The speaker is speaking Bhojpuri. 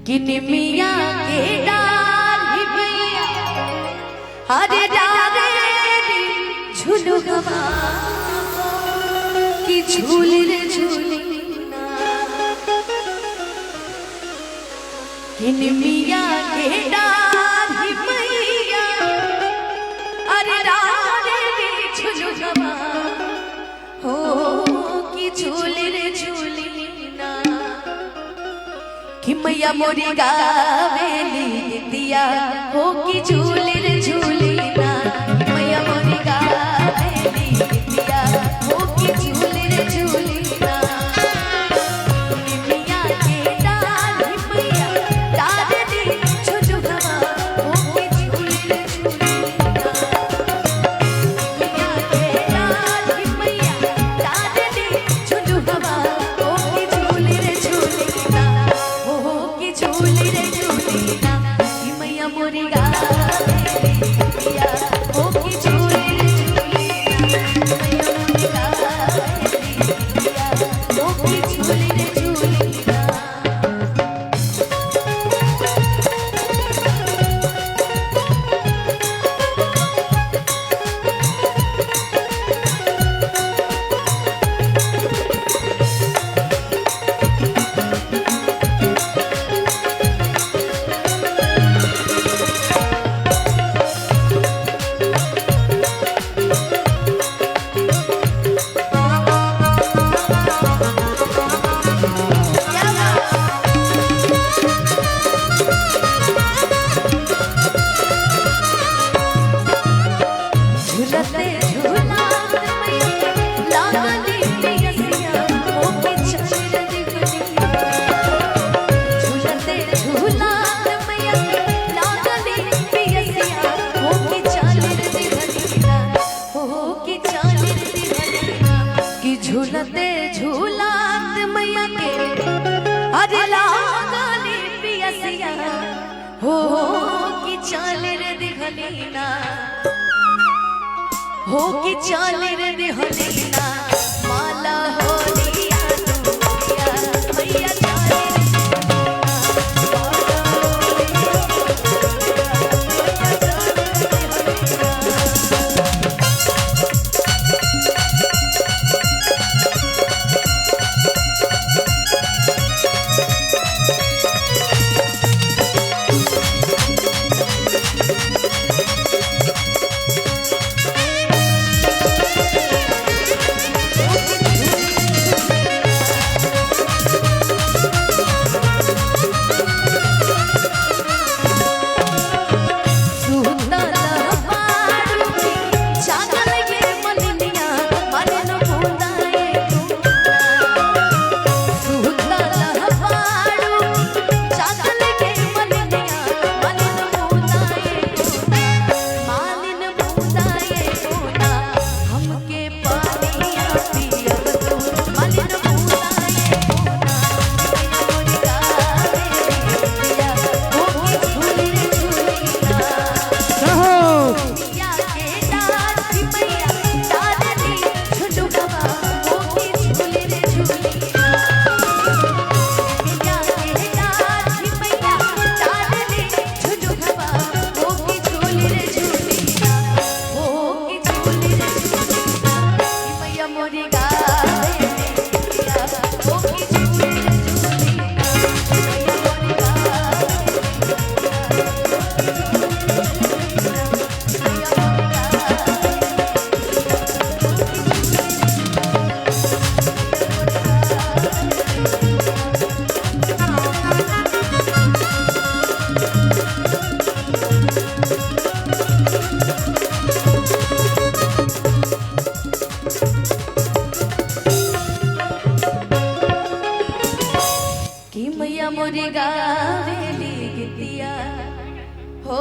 किनमिया के डाली मैया हरे डाले झुलुआ कि झूल रे झूली किनमिया के डाली मैया हरे डाले झुलुआ हो कि झूल रे झूली कि मैया मोरी गावेली दिया हो कि झूले रे झूली ना मैया मोरी गावेली दिया हो कि झूले रे झूली ना निमिया के डाली मैया डाली झुलुआ हो कि झूले रे झूली ना निमिया के डाली मैया डाली झुलुआ हो कि झूले रे झूली ना झूली रे झूली ना कि मैया मोरी गावेली दिया हो कि झूली रे झूली ना मैया मोरी गावेली दिया हो कि झूली रे झूली ना झूलते झूलात मैया के अरे लागली पियसिया हो कि चल रे दिखलीना हो कि चल रे दिखलीना माला हो दिया दुनिया मैया चल रे मोरी गावेली दिया हो